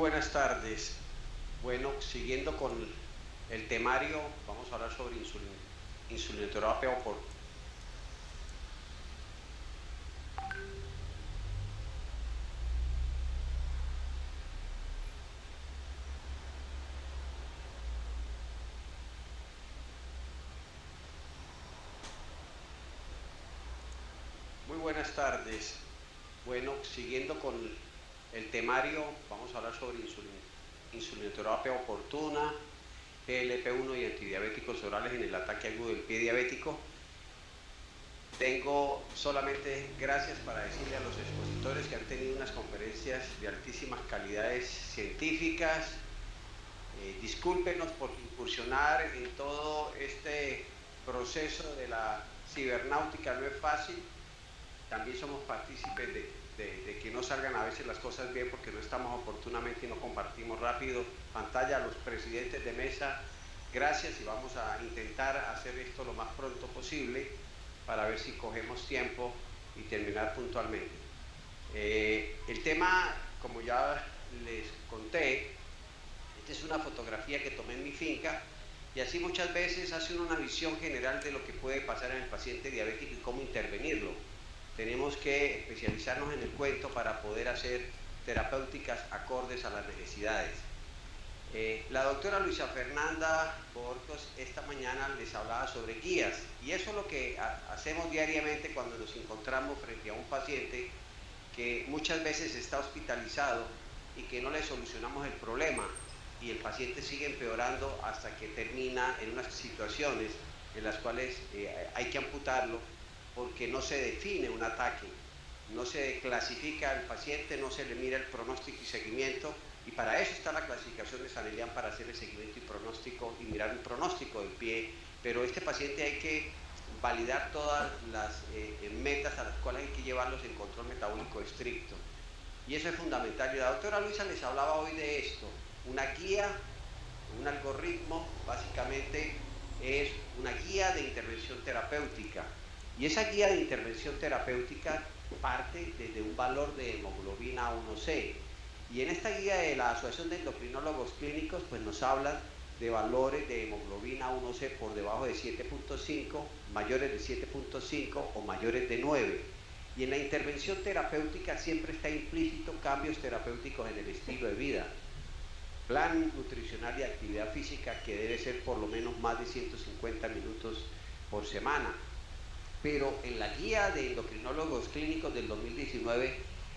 buenas tardes. Bueno, siguiendo con el temario, vamos a hablar sobre insulinoterapia oportuna. Muy buenas tardes. Bueno, siguiendo con el temario, vamos a hablar sobre insulinoterapia oportuna, GLP-1 y antidiabéticos orales en el ataque agudo del pie diabético. Tengo solamente gracias para decirle a los expositores que han tenido unas conferencias de altísimas calidades científicas. Discúlpenos por incursionar en todo este proceso de la cibernáutica, no es fácil. También somos partícipes de que no salgan a veces las cosas bien porque no estamos oportunamente y no compartimos rápido pantalla. A los presidentes de mesa, gracias, y vamos a intentar hacer esto lo más pronto posible para ver si cogemos tiempo y terminar puntualmente. El tema, como ya les conté, esta es una fotografía que tomé en mi finca y así muchas veces hace una visión general de lo que puede pasar en el paciente diabético y cómo intervenirlo. Tenemos que especializarnos en el cuento para poder hacer terapéuticas acordes a las necesidades. La doctora Luisa Fernanda Borcos esta mañana les hablaba sobre guías, y eso es lo que hacemos diariamente cuando nos encontramos frente a un paciente que muchas veces está hospitalizado y que no le solucionamos el problema y el paciente sigue empeorando hasta que termina en unas situaciones en las cuales hay que amputarlo porque no se define un ataque, no se clasifica al paciente, no se le mira el pronóstico y seguimiento, y para eso está la clasificación de San Elian, para hacer el seguimiento y pronóstico y mirar el pronóstico del pie. Pero este paciente hay que validar todas las metas a las cuales hay que llevarlos en control metabólico estricto, y eso es fundamental. Y la doctora Luisa les hablaba hoy de esto, una guía, un algoritmo, básicamente es una guía de intervención terapéutica. Y esa guía de intervención terapéutica parte desde un valor de hemoglobina A1C. Y en esta guía de la Asociación de Endocrinólogos Clínicos, pues nos hablan de valores de hemoglobina A1C por debajo de 7.5, mayores de 7.5 o mayores de 9. Y en la intervención terapéutica siempre está implícito cambios terapéuticos en el estilo de vida, plan nutricional y actividad física que debe ser por lo menos más de 150 minutos por semana. Pero en la guía de endocrinólogos clínicos del 2019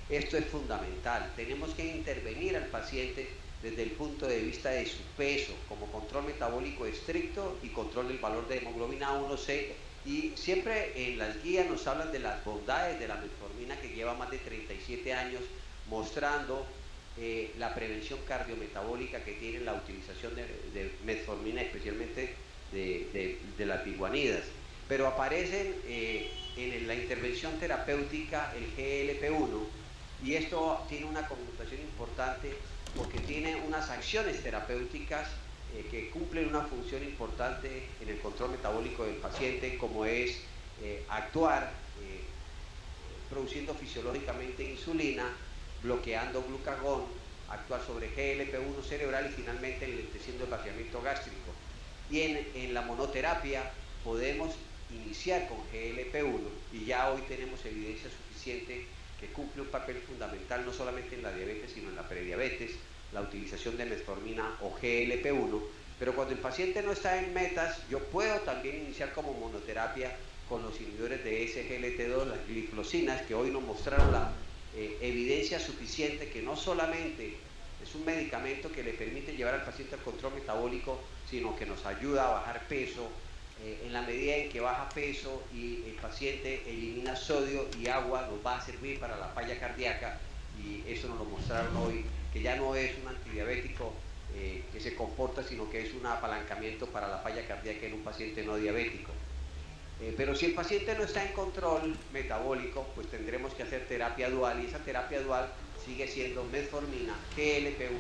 esto es fundamental. Tenemos que intervenir al paciente desde el punto de vista de su peso, como control metabólico estricto y control del valor de hemoglobina A1C. Y siempre en las guías nos hablan de las bondades de la metformina, que lleva más de 37 años mostrando la prevención cardiometabólica que tiene la utilización de metformina, especialmente de las biguanidas. Pero aparecen en la intervención terapéutica el GLP-1, y esto tiene una connotación importante porque tiene unas acciones terapéuticas que cumplen una función importante en el control metabólico del paciente, como es actuar produciendo fisiológicamente insulina, bloqueando glucagón, actuar sobre GLP-1 cerebral y finalmente enlenteciendo el vaciamiento gástrico. Y en la monoterapia podemos iniciar con GLP-1 y ya hoy tenemos evidencia suficiente que cumple un papel fundamental no solamente en la diabetes sino en la prediabetes, la utilización de metformina o GLP-1. Pero cuando el paciente no está en metas, yo puedo también iniciar como monoterapia con los inhibidores de SGLT2, las gliflosinas, que hoy nos mostraron la evidencia suficiente que no solamente es un medicamento que le permite llevar al paciente al control metabólico, sino que nos ayuda a bajar peso. En la medida en que baja peso y el paciente elimina sodio y agua, nos va a servir para la falla cardíaca, y eso nos lo mostraron hoy, que ya no es un antidiabético que se comporta, sino que es un apalancamiento para la falla cardíaca en un paciente no diabético. Pero si el paciente no está en control metabólico, pues tendremos que hacer terapia dual, y esa terapia dual sigue siendo metformina, GLP-1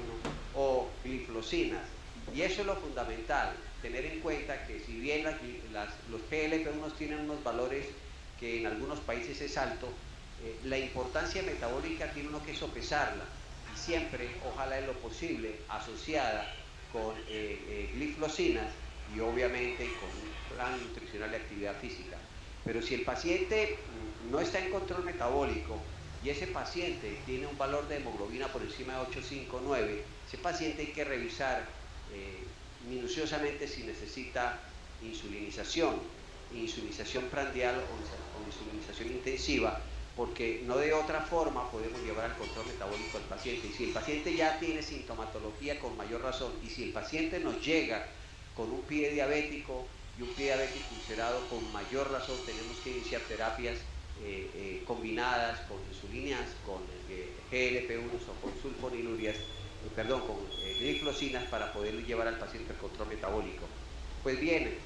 o gliflosinas. Y eso es lo fundamental, tener en cuenta que si bien los GLP-1 tienen unos valores que en algunos países es alto, la importancia metabólica tiene uno que sopesarla. y siempre, ojalá en lo posible, asociada con glifosinas y obviamente con un plan nutricional de actividad física. Pero si el paciente no está en control metabólico y ese paciente tiene un valor de hemoglobina por encima de 859, ese paciente hay que revisar minuciosamente si necesita insulinización prandial o insulinización intensiva, porque no de otra forma podemos llevar al control metabólico del paciente. Y si el paciente ya tiene sintomatología, con mayor razón, y si el paciente nos llega con un pie diabético y un pie diabético ulcerado, con mayor razón tenemos que iniciar terapias combinadas con insulinas, con GLP-1 o con sulfonilurias, con glifosinas, para poder llevar al paciente al control metabólico. Pues bien,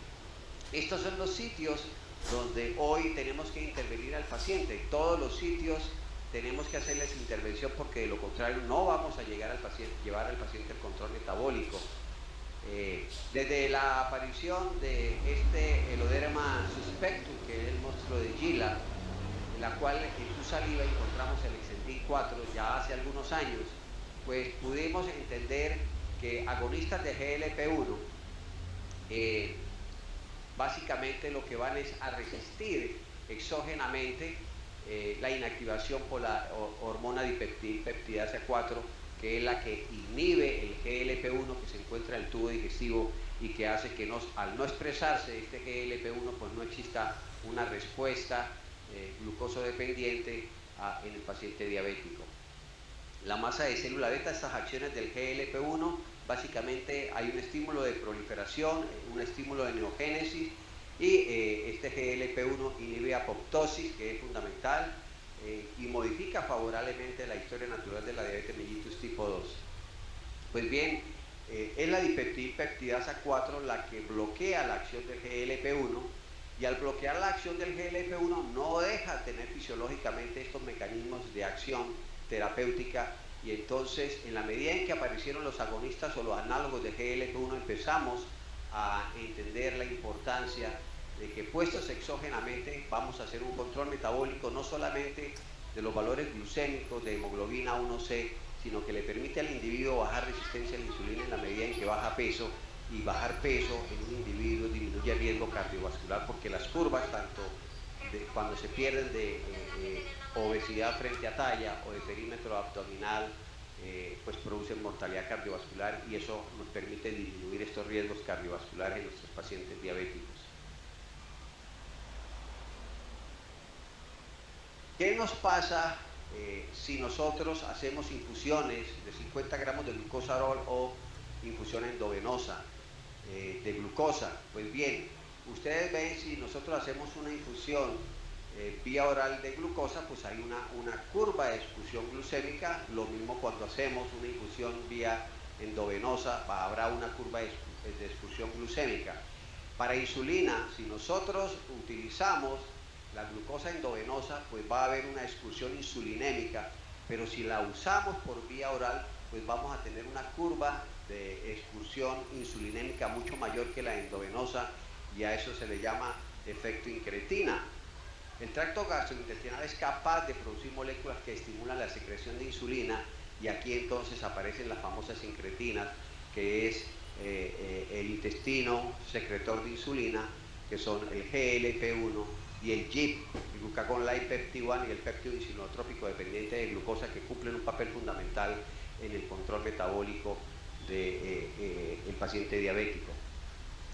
estos son los sitios donde hoy tenemos que intervenir al paciente. Todos los sitios tenemos que hacerles intervención, porque de lo contrario no vamos a llevar al paciente al control metabólico. Desde la aparición de este Heloderma suspectum, que es el monstruo de Gila, en la cual en su saliva encontramos el Exendin 4 ya hace algunos años, pues pudimos entender que agonistas de GLP-1 básicamente lo que van es a resistir exógenamente la inactivación por la hormona dipeptidasa 4, que es la que inhibe el GLP-1 que se encuentra en el tubo digestivo y que hace que al no expresarse este GLP-1 pues no exista una respuesta glucosodependiente en el paciente diabético. La masa de célula beta, estas acciones del GLP-1, básicamente hay un estímulo de proliferación, un estímulo de neogénesis, y este GLP-1 inhibe apoptosis, que es fundamental, y modifica favorablemente la historia natural de la diabetes mellitus tipo 2. Pues bien, es la dipeptidasa 4 la que bloquea la acción del GLP-1, y al bloquear la acción del GLP-1 no deja tener fisiológicamente estos mecanismos de acción terapéutica, y entonces en la medida en que aparecieron los agonistas o los análogos de GLP-1 empezamos a entender la importancia de que, puestos exógenamente, vamos a hacer un control metabólico no solamente de los valores glucémicos de hemoglobina 1C, sino que le permite al individuo bajar resistencia a la insulina en la medida en que baja peso, y bajar peso en un individuo disminuye el riesgo cardiovascular, porque las curvas, tanto cuando se pierden de obesidad frente a talla o de perímetro abdominal, pues producen mortalidad cardiovascular, y eso nos permite disminuir estos riesgos cardiovasculares en nuestros pacientes diabéticos. ¿Qué nos pasa si nosotros hacemos infusiones de 50 gramos de glucosa-rol o infusión endovenosa de glucosa? Pues bien, ustedes ven, si nosotros hacemos una infusión vía oral de glucosa, pues hay una curva de excursión glucémica. Lo mismo cuando hacemos una infusión vía endovenosa, habrá una curva de excursión glucémica. Para insulina, si nosotros utilizamos la glucosa endovenosa, pues va a haber una excursión insulinémica, pero si la usamos por vía oral, pues vamos a tener una curva de excursión insulinémica mucho mayor que la endovenosa, y a eso se le llama efecto incretina. El tracto gastrointestinal es capaz de producir moléculas que estimulan la secreción de insulina, y aquí entonces aparecen las famosas incretinas, que es el intestino secretor de insulina, que son el GLP-1 y el GIP, el glucagon-like-peptide-1, y el péptido insulinotrópico dependiente de glucosa, que cumplen un papel fundamental en el control metabólico del paciente diabético.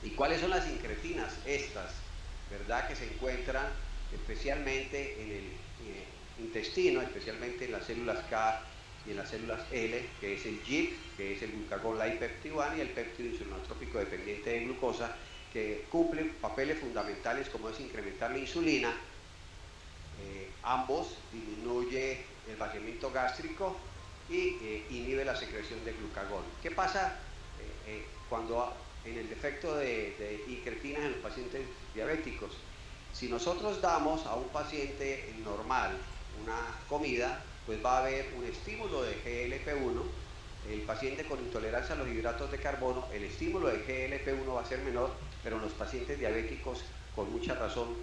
¿Y cuáles son las incretinas? Estas, ¿verdad?, que se encuentran especialmente en el intestino, especialmente en las células K y en las células L, que es el GIP, que es el glucagon-like-peptide-1, y el péptido insulinotrópico dependiente de glucosa, que cumplen papeles fundamentales como es incrementar la insulina. Ambos disminuye el vaciamiento gástrico y inhibe la secreción de glucagón. ¿Qué pasa cuando en el defecto de incretinas en los pacientes diabéticos? Si nosotros damos a un paciente normal una comida, pues va a haber un estímulo de GLP-1. El paciente con intolerancia a los hidratos de carbono, el estímulo de GLP-1 va a ser menor, pero en los pacientes diabéticos, con mucha razón,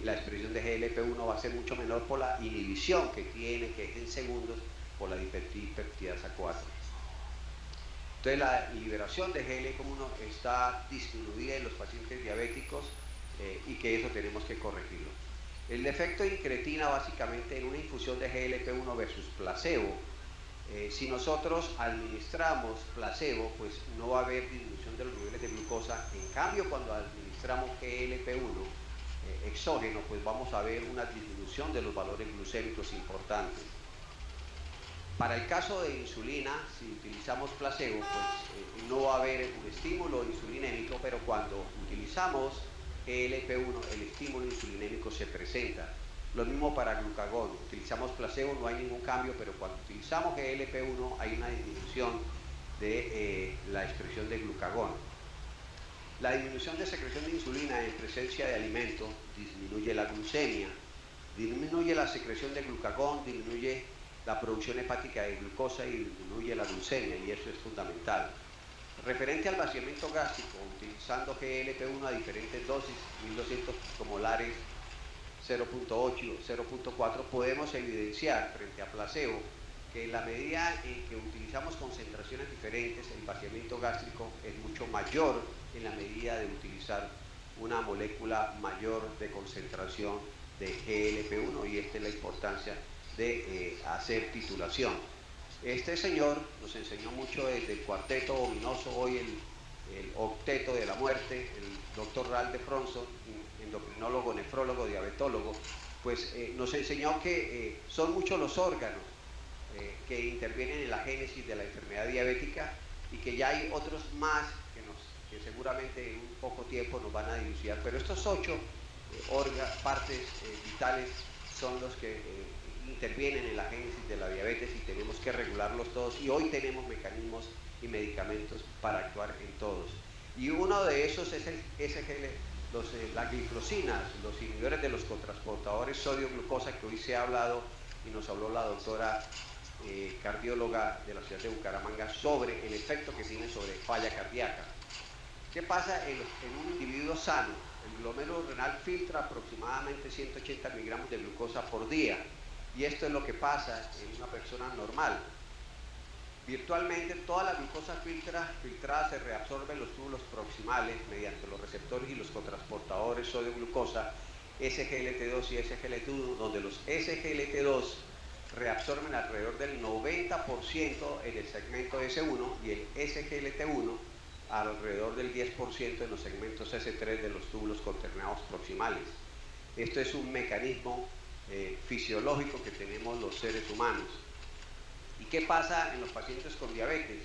la expresión de GLP-1 va a ser mucho menor por la inhibición que tiene, que es en segundos, por la dipeptidasa 4. Entonces la liberación de GLP-1 está disminuida en los pacientes diabéticos y que eso tenemos que corregirlo. El efecto incretina básicamente en una infusión de GLP-1 versus placebo. Si nosotros administramos placebo, pues no va a haber disminución de los niveles de glucosa. En cambio, cuando administramos GLP-1 exógeno, pues vamos a ver una disminución de los valores glucémicos importantes. Para el caso de insulina, si utilizamos placebo, pues no va a haber un estímulo insulinémico, pero cuando utilizamos GLP-1, el estímulo insulinémico se presenta. Lo mismo para glucagón, utilizamos placebo, no hay ningún cambio, pero cuando utilizamos GLP-1 hay una disminución de la expresión de glucagón. La disminución de secreción de insulina en presencia de alimento disminuye la glucemia, disminuye la secreción de glucagón, disminuye la producción hepática de glucosa y disminuye la glucemia, y eso es fundamental. Referente al vaciamiento gástrico, utilizando GLP-1 a diferentes dosis, 1200 picomolares, 0.8, 0.4, podemos evidenciar frente a placebo que en la medida en que utilizamos concentraciones diferentes, el vaciamiento gástrico es mucho mayor en la medida de utilizar una molécula mayor de concentración de GLP-1, y esta es la importancia de hacer titulación. Este señor nos enseñó mucho desde el cuarteto ominoso, hoy el octeto de la muerte, el doctor Ralph Fronson, endocrinólogo, nefrólogo, diabetólogo, pues nos enseñó que son muchos los órganos que intervienen en la génesis de la enfermedad diabética, y que ya hay otros más que seguramente en un poco tiempo nos van a dilucidar, pero estos 8 partes vitales son los que intervienen en la génesis de la diabetes, y tenemos que regularlos todos, y hoy tenemos mecanismos y medicamentos para actuar en todos. Y uno de esos es el las glicosinas, los inhibidores de los cotransportadores sodio-glucosa, que hoy se ha hablado y nos habló la doctora cardióloga de la ciudad de Bucaramanga sobre el efecto que tiene sobre falla cardíaca. ¿Qué pasa en un individuo sano? El glomérulo renal filtra aproximadamente 180 miligramos de glucosa por día, y esto es lo que pasa en una persona normal. Virtualmente toda la glucosa filtrada se reabsorbe en los túbulos proximales mediante los receptores y los cotransportadores sodio-glucosa SGLT2 y SGLT1, donde los SGLT2 reabsorben alrededor del 90% en el segmento S1 y el SGLT1 alrededor del 10% en los segmentos S3 de los túbulos conternados proximales. Esto es un mecanismo fisiológico que tenemos los seres humanos. ¿Y qué pasa en los pacientes con diabetes?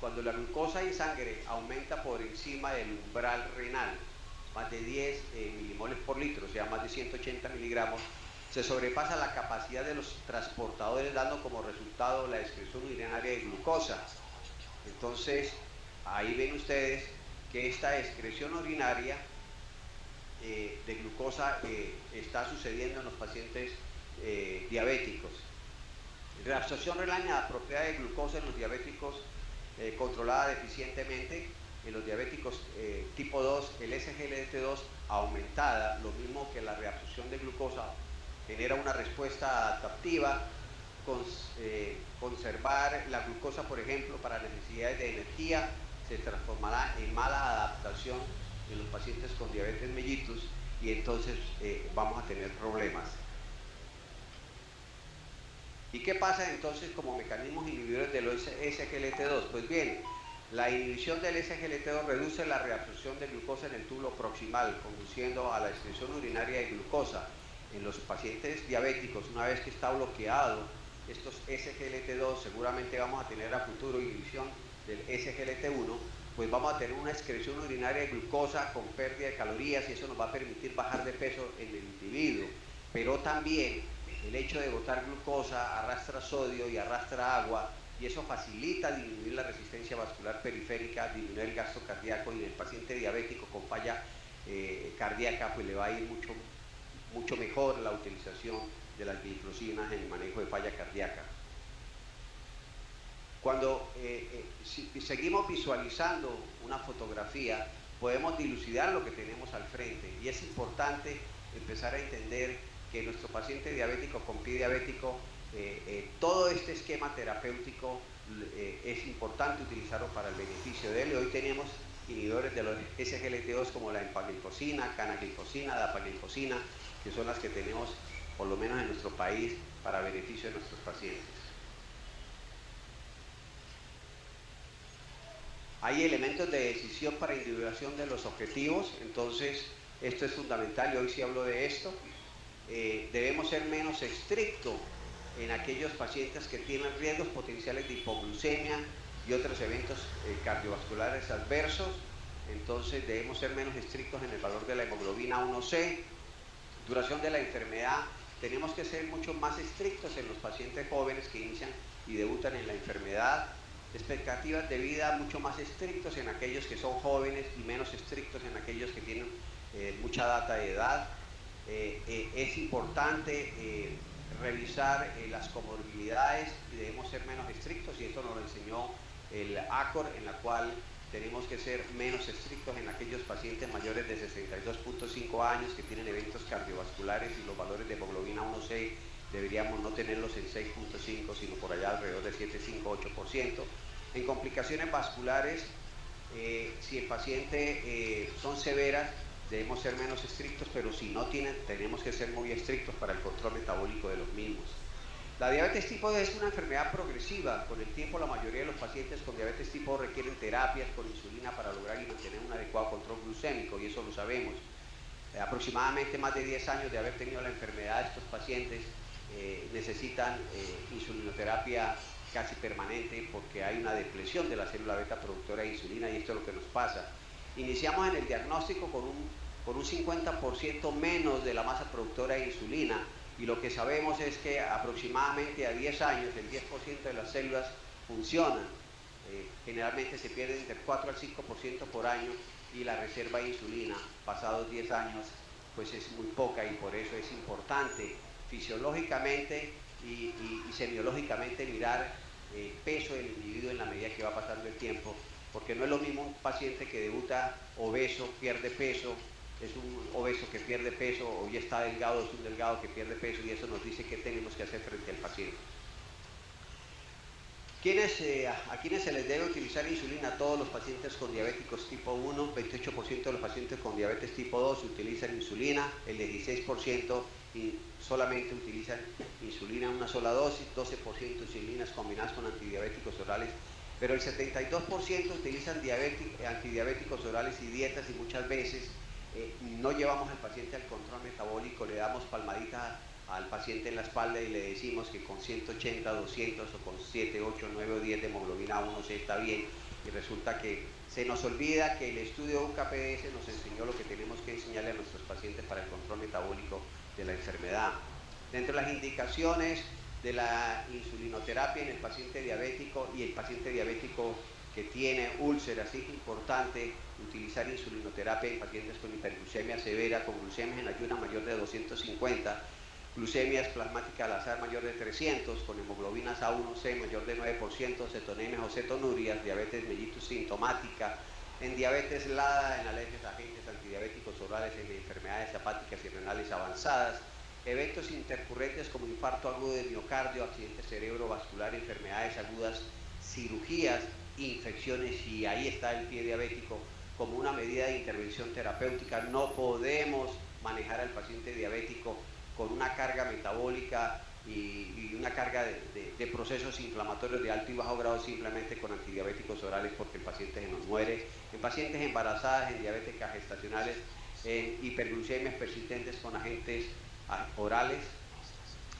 Cuando la glucosa en sangre aumenta por encima del umbral renal, más de 10 milimoles por litro, o sea, más de 180 miligramos, se sobrepasa la capacidad de los transportadores, dando como resultado la excreción urinaria de glucosa. Entonces, ahí ven ustedes que esta excreción urinaria de glucosa está sucediendo en los pacientes diabéticos. Reabsorción renal inapropiada de glucosa en los diabéticos controlada deficientemente. En los diabéticos tipo 2, el SGLT2 aumentada, lo mismo que la reabsorción de glucosa, genera una respuesta adaptativa. Conservar la glucosa, por ejemplo, para necesidades de energía, se transformará en mala adaptación en los pacientes con diabetes mellitus, y entonces vamos a tener problemas. ¿Y qué pasa entonces como mecanismos inhibidores del SGLT2? Pues bien, la inhibición del SGLT2 reduce la reabsorción de glucosa en el túbulo proximal, conduciendo a la excreción urinaria de glucosa. En los pacientes diabéticos, una vez que está bloqueado estos SGLT2, seguramente vamos a tener a futuro inhibición del SGLT1, pues vamos a tener una excreción urinaria de glucosa con pérdida de calorías, y eso nos va a permitir bajar de peso en el individuo. Pero también el hecho de botar glucosa arrastra sodio y arrastra agua, y eso facilita disminuir la resistencia vascular periférica, disminuir el gasto cardíaco, y en el paciente diabético con falla cardíaca pues le va a ir mucho mejor la utilización de las glicosinas en el manejo de falla cardíaca. Cuando seguimos visualizando una fotografía, podemos dilucidar lo que tenemos al frente, y es importante empezar a entender que nuestro paciente diabético con pie diabético todo este esquema terapéutico es importante utilizarlo para el beneficio de él. Hoy tenemos inhibidores de los SGLT2 como la empaglifosina, canaglifosina, dapaglifosina, que son las que tenemos por lo menos en nuestro país para beneficio de nuestros pacientes. Hay elementos de decisión para individuación de los objetivos, entonces esto es fundamental y hoy sí hablo de esto. Debemos ser menos estrictos en aquellos pacientes que tienen riesgos potenciales de hipoglucemia y otros eventos cardiovasculares adversos. Entonces debemos ser menos estrictos en el valor de la hemoglobina 1C. Duración de la enfermedad, tenemos que ser mucho más estrictos en los pacientes jóvenes que inician y debutan en la enfermedad. Expectativas de vida mucho más estrictos en aquellos que son jóvenes y menos estrictos en aquellos que tienen mucha data de edad. Es importante revisar las comorbilidades y debemos ser menos estrictos, y esto nos lo enseñó el ACOR, en la cual tenemos que ser menos estrictos en aquellos pacientes mayores de 62.5 años que tienen eventos cardiovasculares y los valores de hemoglobina 1C deberíamos no tenerlos en 6.5 sino por allá alrededor de 7,5-8%. En complicaciones vasculares, si el paciente son severas, debemos ser menos estrictos, pero si no tienen, tenemos que ser muy estrictos para el control metabólico de los mismos. La diabetes tipo 2 es una enfermedad progresiva. Con el tiempo, la mayoría de los pacientes con diabetes tipo 2 requieren terapias con insulina para lograr y mantener un adecuado control glucémico, y eso lo sabemos. Aproximadamente más de 10 años de haber tenido la enfermedad, estos pacientes necesitan insulinoterapia casi permanente porque hay una depresión de la célula beta productora de insulina, y esto es lo que nos pasa. Iniciamos en el diagnóstico con un 50% menos de la masa productora de insulina, y lo que sabemos es que aproximadamente a 10 años el 10% de las células funcionan. Generalmente se pierde entre 4 al 5% por año, y la reserva de insulina pasados 10 años pues es muy poca, y por eso es importante fisiológicamente y semiológicamente mirar peso del individuo en la medida que va pasando el tiempo, porque no es lo mismo un paciente que debuta obeso, pierde peso, es un obeso que pierde peso, o ya está delgado, es un delgado que pierde peso, y eso nos dice qué tenemos que hacer frente al paciente. ¿A quiénes se les debe utilizar insulina? A todos los pacientes con diabéticos tipo 1, 28% de los pacientes con diabetes tipo 2 utilizan insulina, el 16% solamente utilizan insulina en una sola dosis, 12% insulinas combinadas con antidiabéticos orales, pero el 72% utilizan antidiabéticos orales y dietas, y muchas veces no llevamos al paciente al control metabólico, le damos palmaditas al paciente en la espalda y le decimos que con 180, 200 o con 7, 8, 9 o 10 de hemoglobina 1C está bien, y resulta que se nos olvida que el estudio UKPS nos enseñó lo que tenemos que enseñarle a nuestros pacientes para el control metabólico de la enfermedad. Dentro de las indicaciones de la insulinoterapia en el paciente diabético y el paciente diabético que tiene úlceras, es importante utilizar insulinoterapia en pacientes con hiperglucemia severa, con glucemias en ayuna mayor de 250, glucemias plasmáticas al azar mayor de 300, con hemoglobinas A1C mayor de 9%, cetonemias o cetonurias, diabetes mellitus sintomática, en diabetes LADA, en alergias a agentes antidiabéticos orales, en enfermedades hepáticas y renales avanzadas, eventos intercurrentes como infarto agudo de miocardio, accidente cerebrovascular, enfermedades agudas, cirugías, infecciones, y ahí está el pie diabético como una medida de intervención terapéutica. No podemos manejar al paciente diabético con una carga metabólica y una carga de procesos inflamatorios de alto y bajo grado simplemente con antidiabéticos orales, porque el paciente se nos muere. En pacientes embarazadas, en diabéticas gestacionales, en hiperglucemias persistentes con agentes orales,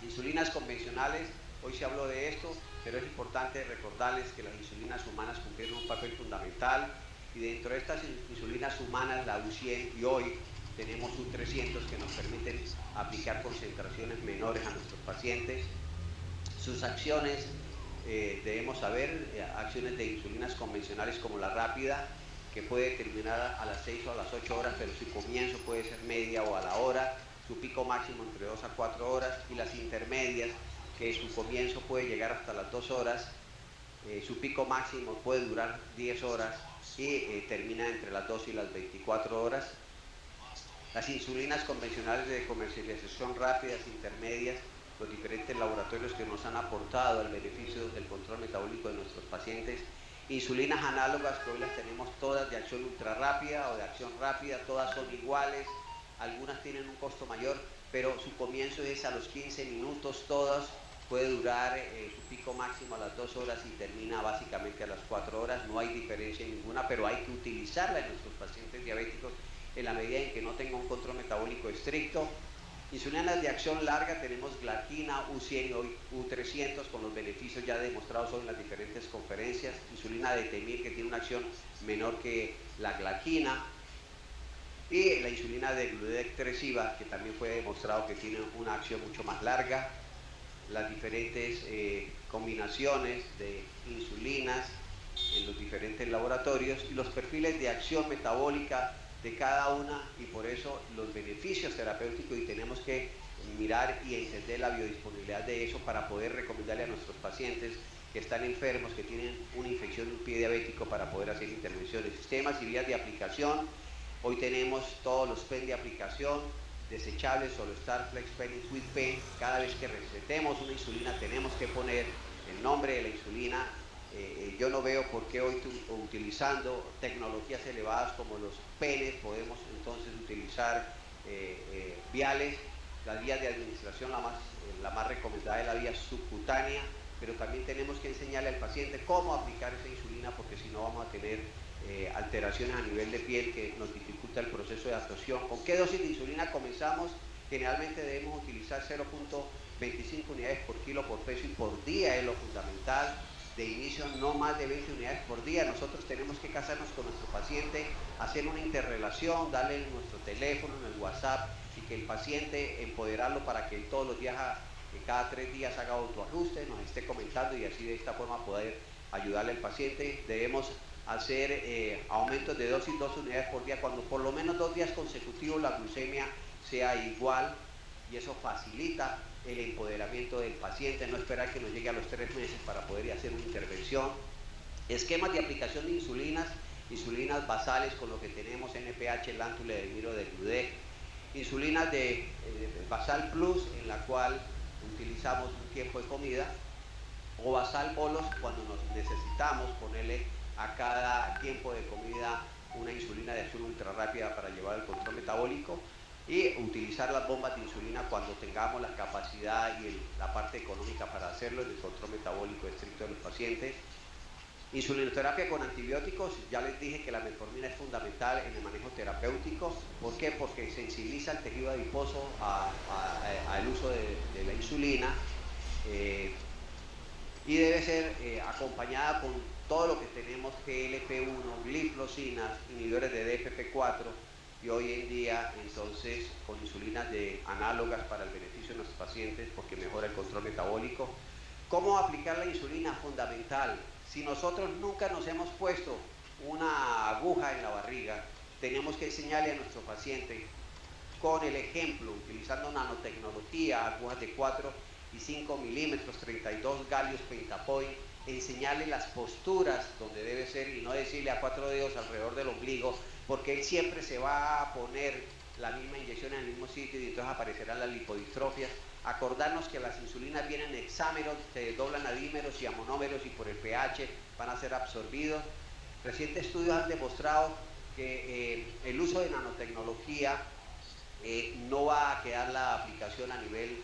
insulinas convencionales. Hoy se habló de esto, pero es importante recordarles que las insulinas humanas cumplen un papel fundamental, y dentro de estas insulinas humanas, la U100 y hoy tenemos U300 que nos permiten aplicar concentraciones menores a nuestros pacientes. Sus acciones, debemos saber, acciones de insulinas convencionales como la rápida, que puede terminar a las 6 o a las 8 horas, pero su comienzo puede ser media o a la hora, su pico máximo entre 2 a 4 horas, y las intermedias, que su comienzo puede llegar hasta las 2 horas, su pico máximo puede durar 10 horas y termina entre las 2 y las 24 horas. Las insulinas convencionales de comercialización rápidas, intermedias, los diferentes laboratorios que nos han aportado el beneficio del control metabólico de nuestros pacientes. Insulinas análogas, que hoy las tenemos todas de acción ultra rápida o de acción rápida, todas son iguales, algunas tienen un costo mayor, pero su comienzo es a los 15 minutos, todas, puede durar su pico máximo a las 2 horas y termina básicamente a las 4 horas, no hay diferencia ninguna, pero hay que utilizarla en nuestros pacientes diabéticos en la medida en que no tenga un control metabólico estricto. Insulinas de acción larga, tenemos Glargina, U100 y U300 con los beneficios ya demostrados hoy en las diferentes conferencias. Insulina de Temir, que tiene una acción menor que la Glargina. Y la insulina de gludextresiva, que también fue demostrado que tiene una acción mucho más larga. Las diferentes combinaciones de insulinas en los diferentes laboratorios y los perfiles de acción metabólica de cada una, y por eso los beneficios terapéuticos, y tenemos que mirar y entender la biodisponibilidad de eso para poder recomendarle a nuestros pacientes que están enfermos, que tienen una infección en un pie diabético, para poder hacer intervenciones. Sistemas y vías de aplicación, hoy tenemos todos los pen de aplicación desechables, SoloStar, FlexPen y SweetPen. Cada vez que recetemos una insulina tenemos que poner el nombre de la insulina. Yo no veo por qué hoy utilizando tecnologías elevadas como los penes podemos entonces utilizar viales. Las vías de administración, la más recomendada es la vía subcutánea, pero también tenemos que enseñarle al paciente cómo aplicar esa insulina, porque si no vamos a tener alteraciones a nivel de piel que nos dificulta el proceso de absorción. ¿Con qué dosis de insulina comenzamos? Generalmente debemos utilizar 0.25 unidades por kilo por peso y por día, es lo fundamental. De inicio no más de 20 unidades por día. Nosotros tenemos que casarnos con nuestro paciente, hacer una interrelación, darle nuestro teléfono, en el WhatsApp, y que el paciente, empoderarlo para que todos los días, cada 3 días haga autoajuste, nos esté comentando, y así de esta forma poder ayudarle al paciente. Debemos hacer aumentos de dosis 2 unidades por día cuando por lo menos 2 días consecutivos la glucemia sea igual, y eso facilita el empoderamiento del paciente, no esperar que nos llegue a los 3 meses para poder hacer una intervención. Esquemas de aplicación de insulinas basales con lo que tenemos NPH, Lantus, Levemiro, de Gludec. Insulinas de basal plus, en la cual utilizamos un tiempo de comida, o basal bolos cuando nos necesitamos ponerle a cada tiempo de comida una insulina de acción ultra rápida para llevar el control metabólico, y utilizar las bombas de insulina cuando tengamos la capacidad y la parte económica para hacerlo en el control metabólico estricto de los pacientes. Insulinoterapia con antibióticos, ya les dije que la metformina es fundamental en el manejo terapéutico. ¿Por qué? Porque sensibiliza el tejido adiposo al uso de la insulina, y debe ser acompañada con todo lo que tenemos, GLP-1, gliflosinas, inhibidores de DPP-4, y hoy en día entonces con insulinas análogas para el beneficio de nuestros pacientes, porque mejora el control metabólico. ¿Cómo aplicar la insulina? Fundamental. Si nosotros nunca nos hemos puesto una aguja en la barriga, tenemos que enseñarle a nuestro paciente con el ejemplo, utilizando nanotecnología, agujas de 4 y 5 milímetros, 32 Gallius Pentapoint, enseñarle las posturas donde debe ser, y no decirle a 4 dedos alrededor del ombligo, porque él siempre se va a poner la misma inyección en el mismo sitio y entonces aparecerán las lipodistrofias. Acordarnos que las insulinas vienen en hexámeros, se doblan a dímeros y a monómeros, y por el pH van a ser absorbidos. Recientes estudios han demostrado que el uso de nanotecnología no va a quedar la aplicación a nivel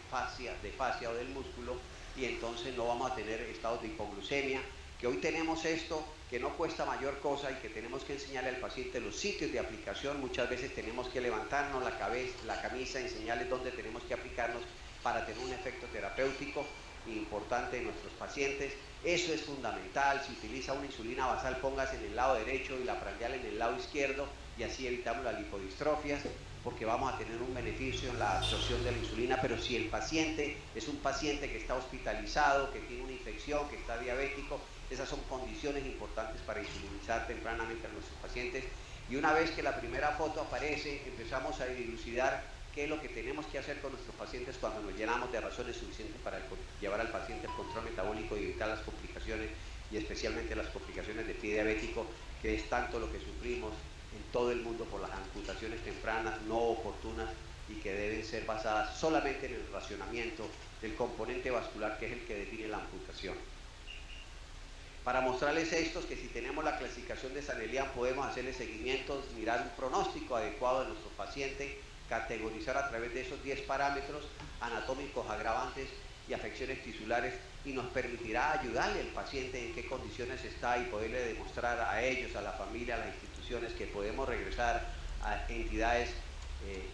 de fascia o del músculo, y entonces no vamos a tener estados de hipoglucemia. Que hoy tenemos esto, que no cuesta mayor cosa, y que tenemos que enseñarle al paciente los sitios de aplicación. Muchas veces tenemos que levantarnos la camisa, enseñarles dónde tenemos que aplicarnos para tener un efecto terapéutico importante en nuestros pacientes. Eso es fundamental. Si utiliza una insulina basal, póngase en el lado derecho y la prandial en el lado izquierdo, y así evitamos las lipodistrofias, porque vamos a tener un beneficio en la absorción de la insulina. Pero si el paciente es un paciente que está hospitalizado, que tiene una infección, que está diabético, esas son condiciones importantes para insulinizar tempranamente a nuestros pacientes. Y una vez que la primera foto aparece, empezamos a dilucidar qué es lo que tenemos que hacer con nuestros pacientes cuando nos llenamos de razones suficientes para llevar al paciente el control metabólico y evitar las complicaciones, y especialmente las complicaciones de pie diabético, que es tanto lo que sufrimos en todo el mundo por las amputaciones tempranas no oportunas y que deben ser basadas solamente en el racionamiento del componente vascular, que es el que define la amputación. Para mostrarles estos, que si tenemos la clasificación de San Elian podemos hacerle seguimientos, mirar un pronóstico adecuado de nuestro paciente, categorizar a través de esos 10 parámetros anatómicos, agravantes y afecciones tisulares, y nos permitirá ayudarle al paciente en qué condiciones está y poderle demostrar a ellos, a la familia, a las instituciones, que podemos regresar a entidades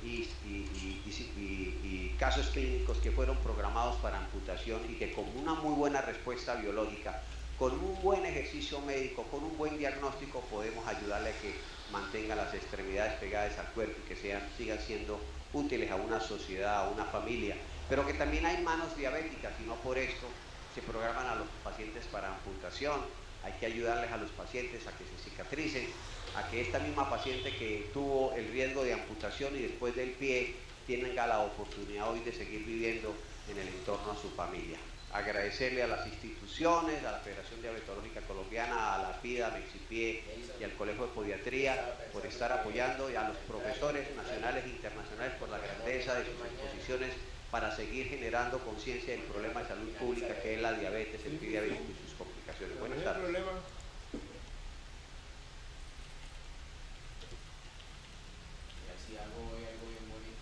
y casos clínicos que fueron programados para amputación y que con una muy buena respuesta biológica, con un buen ejercicio médico, con un buen diagnóstico, podemos ayudarle a que mantenga las extremidades pegadas al cuerpo y que sigan siendo útiles a una sociedad, a una familia. Pero que también hay manos diabéticas y no por esto se programan a los pacientes para amputación. Hay que ayudarles a los pacientes a que se cicatricen, a que esta misma paciente que tuvo el riesgo de amputación y después del pie tenga la oportunidad hoy de seguir viviendo en el entorno a su familia. Agradecerle a las instituciones, a la Federación Diabetológica Colombiana, a la PIDA, a Mexipie y al Colegio de Podiatría por estar apoyando, y a los profesores nacionales e internacionales por la grandeza de sus exposiciones para seguir generando conciencia del problema de salud pública que es la diabetes, el prediabetes y sus complicaciones. Buenas tardes.